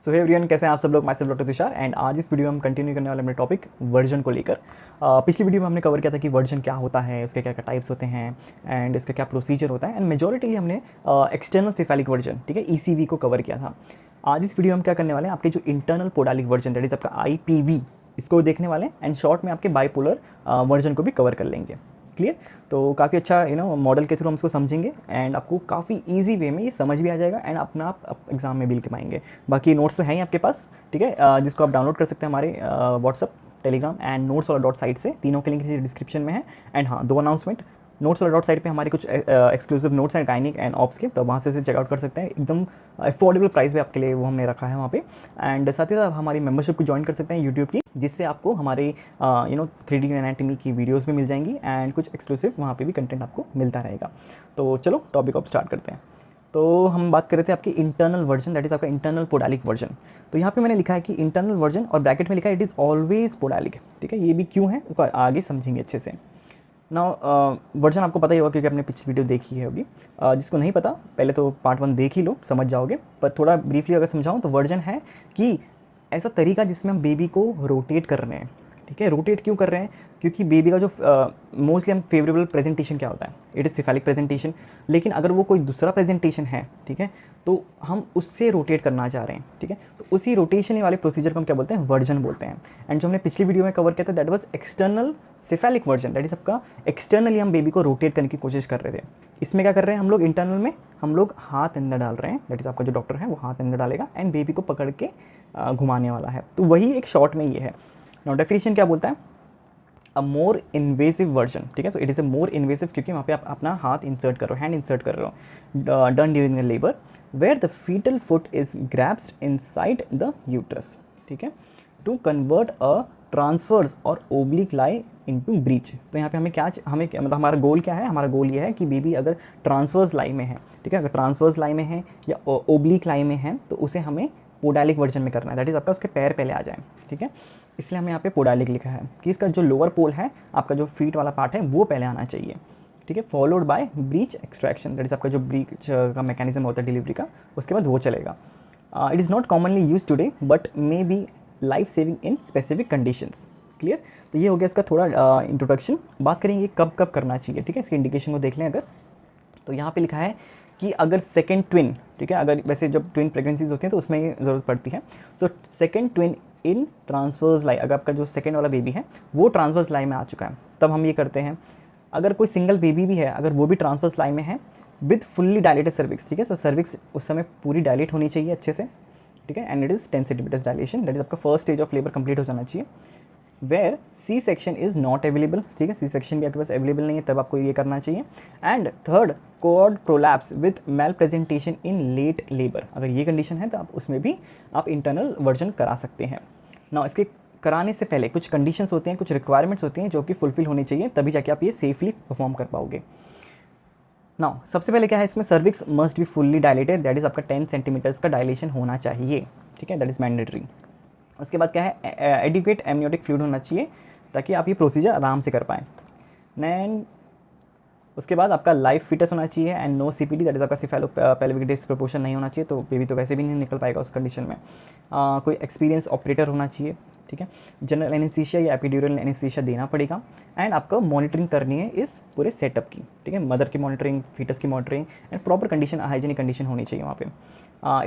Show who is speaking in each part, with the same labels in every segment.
Speaker 1: सो hey everyone, कैसे हैं आप सब लोग। मैं सब डॉक्टर तुषार एंड आज इस वीडियो में हम कंटिन्यू करने वाले अपने टॉपिक वर्जन को लेकर। पिछली वीडियो में हमने कवर किया था कि वर्जन क्या होता है, उसके क्या क्या टाइप्स होते हैं एंड इसका क्या प्रोसीजर होता है। एंड मेजॉरिटीली हमने एक्सटर्नल सेफेलिक वर्जन, ठीक है, ECV को कवर किया था। आज इस वीडियो में हम क्या करने वाले हैं, आपके जो internal podalic version that is आपका IPV, इसको देखने वाले हैं एंड शॉर्ट में आपके बाइपोलर वर्जन को भी कवर कर लेंगे। क्लियर। तो काफ़ी अच्छा मॉडल के थ्रू हम इसको समझेंगे एंड आपको काफ़ी इजी वे में ये समझ भी आ जाएगा एंड अपना आप एग्जाम में भी लिख पाएंगे। बाकी नोट्स तो हैं ही आपके पास, ठीक है, जिसको आप डाउनलोड कर सकते हैं हमारे व्हाट्सअप, टेलीग्राम एंड नोट्स वाला डॉट साइट से। तीनों के लिंक डिस्क्रिप्शन में है। एंड हाँ, 2 अनाउंसमेंट, नोट्स वाला डॉट साइट पे हमारे कुछ एक्सक्लूसिव नोट्स हैं गायनिक एंड ऑप्स के, तो वहाँ से उसे चेकआउट कर सकते हैं। एकदम अफोर्डेबल प्राइस पे आपके लिए वो हमने रखा है वहाँ पे। एंड साथ ही साथ हमारी मेंबरशिप को ज्वाइन कर सकते हैं यूट्यूब की, जिससे आपको हमारे 3D एनाटॉमी की वीडियोस भी मिल जाएंगी एंड कुछ एक्सक्लूसिव वहाँ पे भी कंटेंट आपको मिलता रहेगा। तो चलो टॉपिक अब स्टार्ट करते हैं। तो हम बात कर रहे थे आपकी इंटरनल वर्जन, दैट इज़ आपका इंटरनल पोडालिक वर्जन। तो यहाँ पे मैंने लिखा है कि इंटरनल वर्जन और ब्रैकेट में लिखा है इट इज़ ऑलवेज पोडालिक, ठीक है। ये भी क्यों है उसको आगे समझेंगे अच्छे से। वर्जन आपको पता ही होगा क्योंकि आपने पिछली वीडियो देखी है होगी। जिसको नहीं पता पहले तो पार्ट 1 देख ही लो, समझ जाओगे। पर थोड़ा ब्रीफली अगर समझाऊँ तो वर्जन है कि ऐसा तरीका जिसमें हम बेबी को रोटेट कर रहे हैं, ठीक है। रोटेट क्यों कर रहे हैं, क्योंकि बेबी का जो मोस्टली हम फेवरेबल प्रेजेंटेशन क्या होता है, इट इज़ सेफेलिक प्रेजेंटेशन। लेकिन अगर वो कोई दूसरा प्रेजेंटेशन है, ठीक है, तो हम उससे रोटेट करना चाह रहे हैं, ठीक है। तो उसी रोटेशन वाले प्रोसीजर को हम क्या बोलते हैं, वर्जन बोलते हैं। एंड जो हमने पिछली वीडियो में कवर किया था that was external cephalic version, that is आपका एक्सटर्नली हम बेबी को रोटेट करने की कोशिश कर रहे थे। इसमें क्या कर रहे हैं हम लोग, इंटरनल में हम लोग हाथ अंदर डाल रहे हैं, दैट इज़ आपका जो डॉक्टर है वो हाथ अंदर डालेगा एंड बेबी को पकड़ के घुमाने वाला है। तो वही एक शॉर्ट में ये है। नाउ डेफिनेशन क्या बोलता है, अ मोर इन्वेसिव वर्जन, ठीक है। So it is a more invasive क्योंकि वहाँ पे आप अपना हाथ इंसर्ट कर रहे हो, हैंड इंसर्ट कर रहे हो, done during the labour where the fetal foot is grasped inside the uterus, ठीक है, टू कन्वर्ट अ ट्रांसफर्स और ओब्लिक लाई इनटू ब्रीच। तो यहाँ पे मतलब हमारा गोल क्या है, हमारा गोल ये है कि बेबी अगर ट्रांसवर्स लाई में है, ठीक है, अगर ट्रांसवर्स लाई में है या ओब्लिक लाई में है तो उसे हमें पोडालिक वर्जन में करना है, दैट इज़ आपका उसके पैर पहले आ जाए, ठीक है। इसलिए हमने यहाँ पे पोडालिक लिखा है कि इसका जो लोअर पोल है, आपका जो फीट वाला पार्ट है वो पहले आना चाहिए, ठीक है, followed by breach extraction, that is आपका जो ब्रीच का मैकेनिज्म होता है डिलीवरी का, उसके बाद वो चलेगा। It is not commonly use today but may be life saving in specific conditions. Clear. तो ये हो गया इसका थोड़ा इंट्रोडक्शन। बात करेंगे कब कब करना चाहिए, ठीक है, इसके इंडिकेशन को देख लें अगर। तो यहाँ पे लिखा है कि अगर सेकेंड ट्विन, ठीक है, अगर वैसे जब ट्विन प्रेगनेंसीज होती हैं तो उसमें ये ज़रूरत पड़ती है। सो सेकेंड ट्विन इन ट्रांसवर्स लाई, अगर आपका जो सेकेंड वाला बेबी है वो ट्रांसवर्स लाई में आ चुका है तब हम ये करते हैं। अगर कोई सिंगल बेबी भी है, अगर वो भी ट्रांसवर्स लाई में है विद फुल्ली डायलेटेड सर्विक्स, ठीक है। सो सर्विक्स उस समय पूरी डायलेट होनी चाहिए अच्छे से, ठीक है, and it is 10 centimetres dilation, that is आपका first stage of labour complete हो जाना चाहिए। Where C section is not available, ठीक है, सी सेक्शन भी आपके पास अवेलेबल नहीं है तब आपको ये करना चाहिए। And third, cord prolapse with mal presentation in late labour, अगर ये कंडीशन है तो आप उसमें भी आप इंटरनल वर्जन करा सकते हैं। ना इसके कराने से पहले कुछ कंडीशंस होते हैं, कुछ रिक्वायरमेंट्स होती हैं जो कि फुलफिल होनी चाहिए, तभी जाके आप ये सेफली परफॉर्म कर पाओगे। नाउ सबसे पहले क्या है, इसमें cervix must be fully dilated, that is आपका 10 सेंटीमीटर्स का डायलेशन होना चाहिए, ठीक है, दैट इज़ मैंडेटरी। उसके बाद क्या है, एडिक्वेट एमनियोटिक फ्लूइड होना चाहिए ताकि आप ये प्रोसीजर आराम से कर पाएँ। दैन उसके बाद आपका लाइफ फिटस होना चाहिए and no CPD, that is आपका सिफेलो पेल्विक डिस्प्रपोर्शन नहीं होना चाहिए, तो बेबी तो वैसे भी नहीं निकल पाएगा उस कंडीशन में। कोई एक्सपीरियंस ऑपरेटर होना चाहिए, ठीक है। जनरल एनेस्थीसिया या एपिड्यूरल एनेस्थीसिया देना पड़ेगा एंड आपको मॉनिटरिंग करनी है इस पूरे सेटअप की, ठीक है, मदर की मॉनिटरिंग, फीटस की monitoring and proper condition, hygienic condition होनी चाहिए वहाँ पे।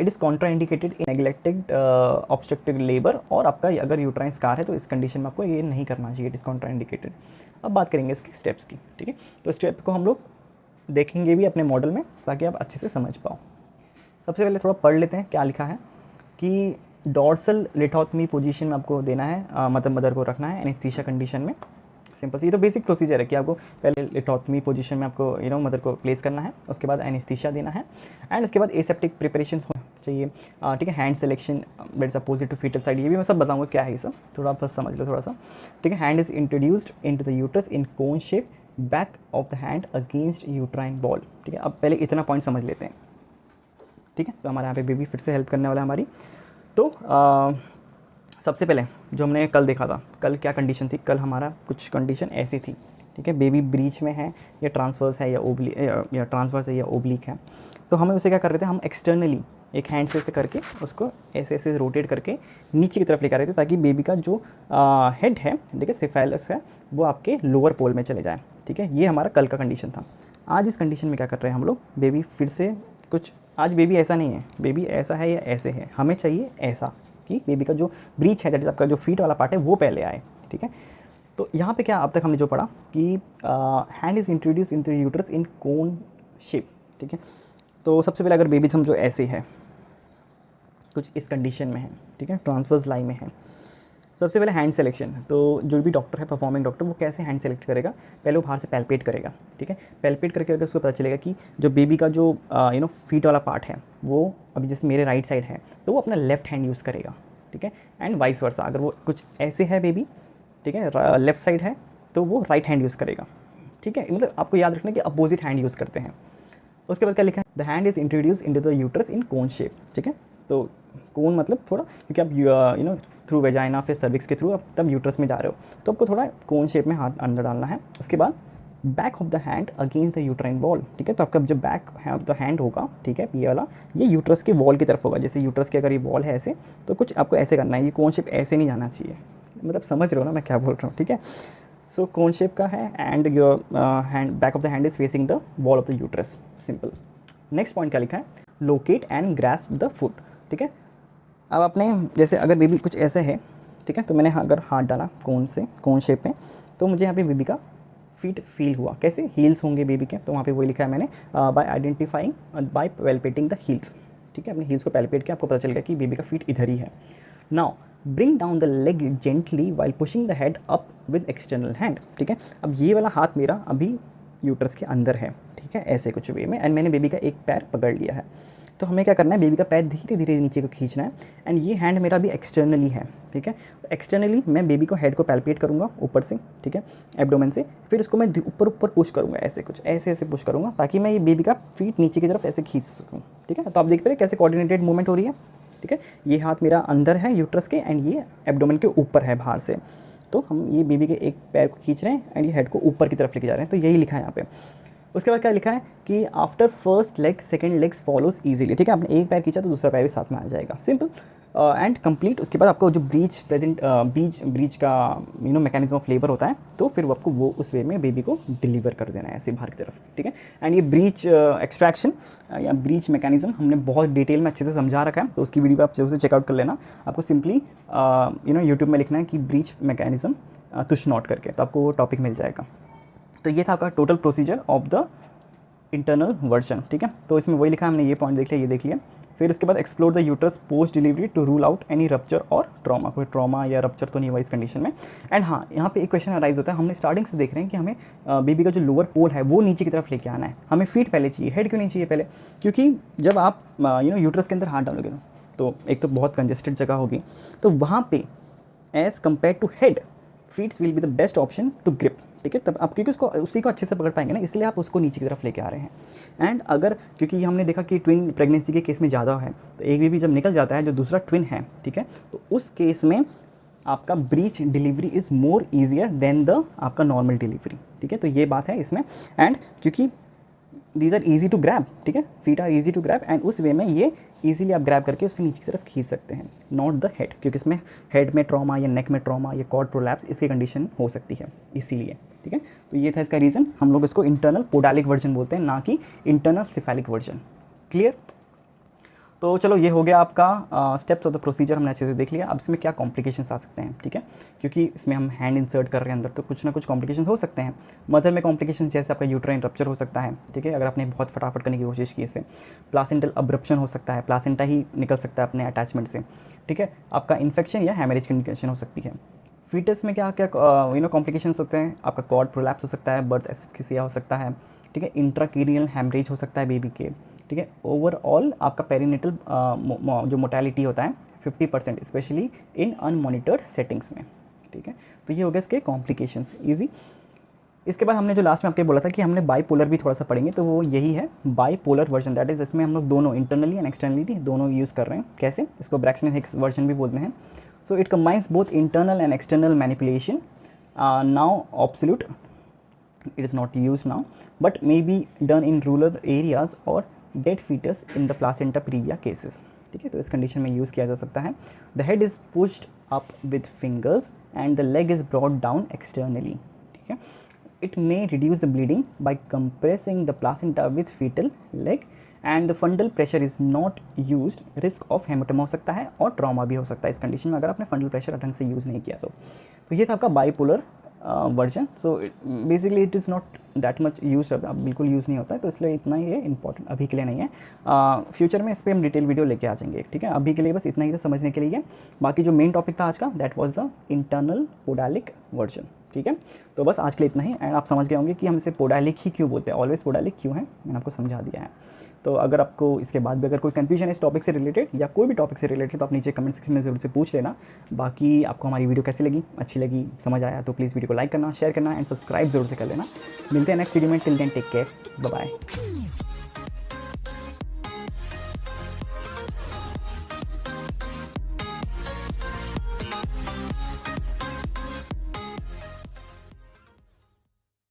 Speaker 1: It is Contra indicated in neglected obstructive labour, और आपका अगर यूट्राइन स्कार है तो इस कंडीशन में आपको ये नहीं करना चाहिए, इट इज़ कॉन्ट्रा इंडिकेटेड। अब बात करेंगे इसके स्टेप्स की, ठीक है। तो स्टेप को हम लोग देखेंगे भी अपने मॉडल में ताकि आप अच्छे से समझ पाओ। सबसे पहले थोड़ा पढ़ लेते हैं क्या लिखा है कि डॉर्सल लिथोटमी पोजीशन में आपको देना है, मतलब मदर को रखना है एनेस्थीसिया कंडीशन में। सिंपल सी, ये तो बेसिक प्रोसीजर है कि आपको पहले लिथोटमी पोजीशन में आपको मदर को प्लेस करना है, उसके बाद एनेस्थीसिया देना है एंड उसके बाद एसेप्टिक प्रिपरेशंस होना चाहिए, ठीक है। Hand selection beds opposite to fetal side, ये भी मैं सब बताऊंगा क्या है ये सब, थोड़ा बस समझ लो थोड़ा सा, ठीक है। Hand is introduced into the uterus in cone shape, back of the hand against uterine wall, ठीक है। अब पहले इतना पॉइंट समझ लेते हैं, ठीक है। तो हमारे यहाँ पे बेबी फिर से हेल्प करने वाला है हमारी। तो सबसे पहले जो हमने कल देखा था, कल क्या कंडीशन थी, कल हमारा कुछ कंडीशन ऐसी थी, ठीक है, बेबी ब्रीच में है या ट्रांसवर्स है या ट्रांसवर्स है या ओब्लिक है, तो हमें उसे क्या कर रहे थे, हम एक्सटर्नली एक हैंड से ऐसे करके उसको ऐसे ऐसे रोटेट करके नीचे की तरफ लेकर आए थे, ताकि बेबी का जो हेड है, ठीक है, सेफेलस है, वो आपके लोअर पोल में चले जाए। ठीक है, ये हमारा कल का कंडीशन था। आज इस कंडीशन में क्या कर रहे हैं हम लोग, बेबी फिर से कुछ, आज बेबी ऐसा नहीं है, बेबी ऐसा है या ऐसे है, हमें चाहिए ऐसा कि बेबी का जो ब्रीच है, दैट इज आपका जो फीट वाला पार्ट है, वो पहले आए। ठीक है, तो यहाँ पे क्या अब तक हमने जो पढ़ा कि hand is introduce in the uterus in cone shape. ठीक है, तो सबसे पहले अगर बेबी समझो ऐसे है, कुछ इस कंडीशन में है, ठीक है, ट्रांसवर्स लाइन में है, सबसे पहले हैंड सेलेक्शन। तो जो भी डॉक्टर है, परफॉर्मिंग डॉक्टर, वो कैसे हैंड सेलेक्ट करेगा, पहले वो बाहर से पैल्पेट करेगा। ठीक है, पैल्पेट करके अगर उसको पता चलेगा कि जो बेबी का जो फीट वाला पार्ट है, वो अभी जैसे मेरे राइट साइड है, तो वो अपना लेफ्ट हैंड यूज़ करेगा। ठीक है, एंड वाइस वर्सा, अगर वो कुछ ऐसे है बेबी, ठीक है, लेफ्ट साइड है, तो वो राइट हैंड यूज़ करेगा। ठीक है, मतलब आपको याद रखना कि अपोजिट हैंड यूज़ करते हैं। उसके बाद क्या लिखा है, the hand is introduce into the uterus in cone shape. ठीक है, तो कोन मतलब थोड़ा, क्योंकि आप थ्रू वेजाइना फिर सर्विक्स के थ्रू आप तब यूट्रस में जा रहे हो, तो आपको थोड़ा कोन शेप में हाथ अंदर डालना है। उसके बाद back of the hand against the uterine wall. ठीक है, तो आपका जो बैक ऑफ द हैंड होगा, ठीक है, ये वाला, ये यूट्रस के वॉल की तरफ होगा। जैसे यूट्रस के अगर ये वॉल है ऐसे, तो कुछ आपको ऐसे करना है, ये कोन शेप ऐसे नहीं जाना चाहिए, मतलब समझ रहे हो ना मैं क्या बोल रहा हूँ। ठीक है, सो कोन शेप का है, and your hand, back of the hand is facing the wall of the uterus. Simple. Next point क्या लिखा है, locate and grasp the foot. ठीक है, अब आपने जैसे अगर बेबी कुछ ऐसे है, ठीक है, तो मैंने अगर हाथ डाला कोन शेप में, तो मुझे यहाँ पे बेबी का फीट फील हुआ, कैसे, हील्स होंगे बेबी के, तो वहाँ पे वही लिखा है मैंने, by identifying by palpating the heels. ठीक है, अपने हील्स को पैल्पेट किया, आपको पता चल गया कि बेबी का फीट इधर ही है। Now bring down the leg gently while pushing the head up with external hand. ठीक है, अब ये वाला हाथ मेरा अभी यूट्रस के अंदर है, ठीक है, ऐसे कुछ वे में, एंड मैंने बेबी का एक पैर पकड़ लिया है। तो हमें क्या करना है, बेबी का पैर धीरे धीरे नीचे को खींचना है, एंड ये हैंड मेरा भी एक्सटर्नली है। ठीक है, एक्सटर्नली मैं बेबी को हेड को पैल्पेट करूँगा ऊपर से, ठीक है, एब्डोमेन से, फिर उसको मैं ऊपर ऊपर पुश करूँगा, ऐसे कुछ ऐसे पुश करूँगा, ताकि मैं ये बेबी का फीट नीचे की तरफ ऐसे खींच सकूँ। ठीक है, तो आप देख पा रहे कैसे कोऑर्डिनेटेड मूवमेंट हो रही है। ठीक है, ये हाथ मेरा अंदर है यूट्रस के, एंड ये एब्डोमेन के ऊपर है बाहर से, तो हम ये बेबी के एक पैर को खींच रहे हैं, एंड ये हेड को ऊपर की तरफ लेके जा रहे हैं, तो यही लिखा है यहाँ पे। उसके बाद क्या लिखा है कि after first leg second legs follows easily. ठीक है, आपने एक पैर खींचा तो दूसरा पैर भी साथ में आ जाएगा, सिंपल एंड कंप्लीट। उसके बाद आपको जो ब्रीच का मैकेनिज्म ऑफ लेबर होता है, तो फिर वो आपको वो उस वे में बेबी को डिलीवर कर देना है ऐसे बाहर की तरफ। ठीक है, एंड ये ब्रीच एक्सट्रैक्शन या ब्रीच मैकेनिज्म हमने बहुत डिटेल में अच्छे से समझा रखा है, तो उसकी वीडियो आप जरूर से चेकआउट कर लेना। आपको सिंपली यूट्यूब में लिखना है कि ब्रीच मैकेनिज्म तुश नॉट करके, तो आपको वो टॉपिक मिल जाएगा। तो ये था आपका total procedure of the internal version. ठीक है, तो इसमें वही लिखा है, हमने ये पॉइंट देख लिया, ये देख लिया। फिर उसके बाद explore the uterus post delivery to rule out any rupture और ट्रॉमा। कोई ट्रॉमा या रप्चर तो नहीं हुआ इस कंडीशन में। एंड हाँ, यहाँ पे एक क्वेश्चन अराइज होता है, हमने स्टार्टिंग से देख रहे हैं कि हमें बेबी का जो लोअर पोल है वो नीचे की तरफ लेके आना है, हमें फीट पहले चाहिए, हेड क्यों नहीं चाहिए पहले, क्योंकि जब आप यूट्रस के अंदर हाथ डालोगे तो एक तो बहुत कंजेस्टेड जगह होगी, तो वहाँ पे as compare to head feets will be the best option to grip. ठीक है, तब आप क्योंकि उसको उसी को अच्छे से पकड़ पाएंगे ना, इसलिए आप उसको नीचे की तरफ लेके आ रहे हैं। एंड अगर, क्योंकि हमने देखा कि ट्विन प्रेगनेंसी के केस में ज़्यादा है, तो एक बेबी जब निकल जाता है जो दूसरा ट्विन है, ठीक है, तो उस केस में आपका breech delivery is more easier than the आपका नॉर्मल डिलीवरी। ठीक है, तो ये बात है इसमें। एंड क्योंकि these are easy to grab, ठीक है, feet are easy to grab, and उस वे में ये ईजिली आप ग्रैब करके उससे नीचे की तरफ खींच सकते हैं, नॉट द हेड, क्योंकि इसमें हेड में ट्रॉमा या नेक में ट्रॉमा या कॉर्ड प्रोलैप्स इसकी कंडीशन हो सकती है, इसीलिए। ठीक है, तो ये था इसका रीज़न। हम लोग इसको इंटरनल पोडालिक वर्जन बोलते हैं, ना कि इंटरनल सिफेलिक वर्जन। क्लियर? तो चलो, ये हो गया आपका स्टेप्स ऑफ द प्रोसीजर, हमने अच्छे से देख लिया। अब इसमें क्या कॉम्प्लिकेशंस आ सकते हैं, ठीक है, क्योंकि इसमें हम हैंड इंसर्ट कर रहे हैं अंदर, तो कुछ ना कुछ कॉम्प्लिकेशन हो सकते हैं। मदर में कॉम्प्लिकेशन जैसे आपका यूट्राइन रप्चर हो सकता है, ठीक है, अगर आपने बहुत फटाफट करने की कोशिश की इससे। प्लासेंटल अब्रप्शन हो सकता है, प्लासेंटा ही निकल सकता है अपने अटैचमेंट से, ठीक है। आपका इन्फेक्शन या हैमरेज कंडीशन हो सकती है। फीटस में क्या क्या कॉम्प्लिकेशंस होते हैं, आपका कॉर्ड प्रोलैप्स हो सकता है, बर्थ एस्फिक्सिया हो सकता है, ठीक है, इंट्राकीनियल हैमरेज हो सकता है बेबी के, ठीक है। ओवरऑल आपका पेरीनेटल जो मोर्टेलिटी होता है 50%, स्पेशली इन अनमॉनिटर्ड सेटिंग्स में, ठीक है। तो ये हो गया इसके कॉम्प्लिकेशंस, ईजी। इसके बाद हमने जो लास्ट में आपके बोला था कि हमने बाईपोलर भी थोड़ा सा पढ़ेंगे, तो वो यही है बाईपोलर वर्जन, दैट इज़ इसमें हम लोग दोनों इंटरनली एंड एक्सटर्नली दोनों यूज़ कर रहे हैं। कैसे? इसको ब्रैक्सन एंड हिक्स वर्जन भी बोलते हैं। So it combines both internal and external manipulation, now absolute it is not used now, but may be done in rural areas or dead fetus in the placenta previa cases. ठीक है, तो इस condition में use किया जा सकता है। The head is pushed up with fingers and the leg is brought down externally. ठीक है, it may reduce the bleeding by compressing the placenta with fetal leg and the fundal pressure is not used, risk of hematoma हो सकता है और trauma भी हो सकता है इस कंडीशन में अगर आपने फंडल प्रेशर ढंग से यूज़ नहीं किया तो ये था आपका bipolar version. So basically it is not that much use, अब बिल्कुल यूज़ नहीं होता है, तो इसलिए इतना ही है, इंपॉर्टेंट अभी के लिए नहीं है। फ्यूचर में इस पर हम डिटेल वीडियो लेके आ जाएंगे। ठीक है, अभी के लिए बस इतना ही था समझने के लिए। बाकी जो मेन टॉपिक था आज का that was the internal podalic version. ठीक है, तो बस आज के लिए इतना ही। एंड आप समझ गए होंगे कि हम इसे पोडालिक ही क्यों बोलते हैं, ऑलवेज पोडालिक क्यों है, मैंने आपको समझा दिया है। तो अगर आपको इसके बाद भी अगर कोई कन्फ्यूजन है इस टॉपिक से रिलेटेड या कोई भी टॉपिक से रिलेटेड तो आप नीचे कमेंट सेक्शन में ज़रूर से पूछ लेना। बाकी आपको हमारी वीडियो कैसी लगी, अच्छी लगी, समझ आया तो प्लीज़ वीडियो को लाइक करना, शेयर करना एंड सब्सक्राइब जरूर से कर लेना। मिलते हैं नेक्स्ट वीडियो में। Till then take care, bye bye.